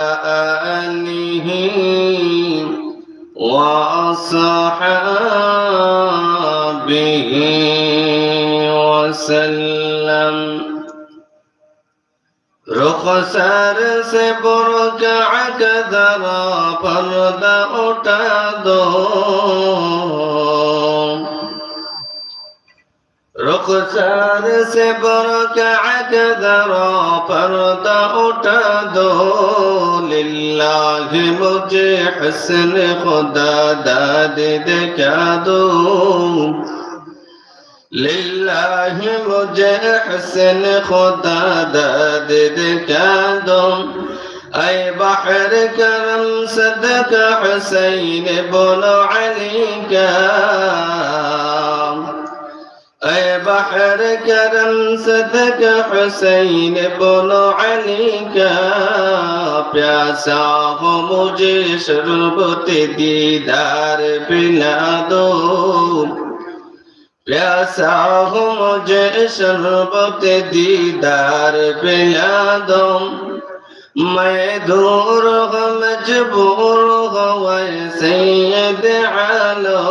آله وأصحابه وسلم رخسار سے برقع کا ذرا پردہ اٹھا دو رخسار سے برقع کا ذرا پردہ اٹھا دو للہ مجھے حسن خدا داد دکھا دو للہ مجھے حسن خدا داد دکھا دو اے بحر کرم صدقہ حسین بن علی کا اے بحر کرم صدقہ حسین بن علی کا پیاسا ہو مجھے شربت دیدار پلا دو پیاسا ہو مجھے شربت دیدار پلا دو میں دور ہوں مجبور ہوں اے سید عالم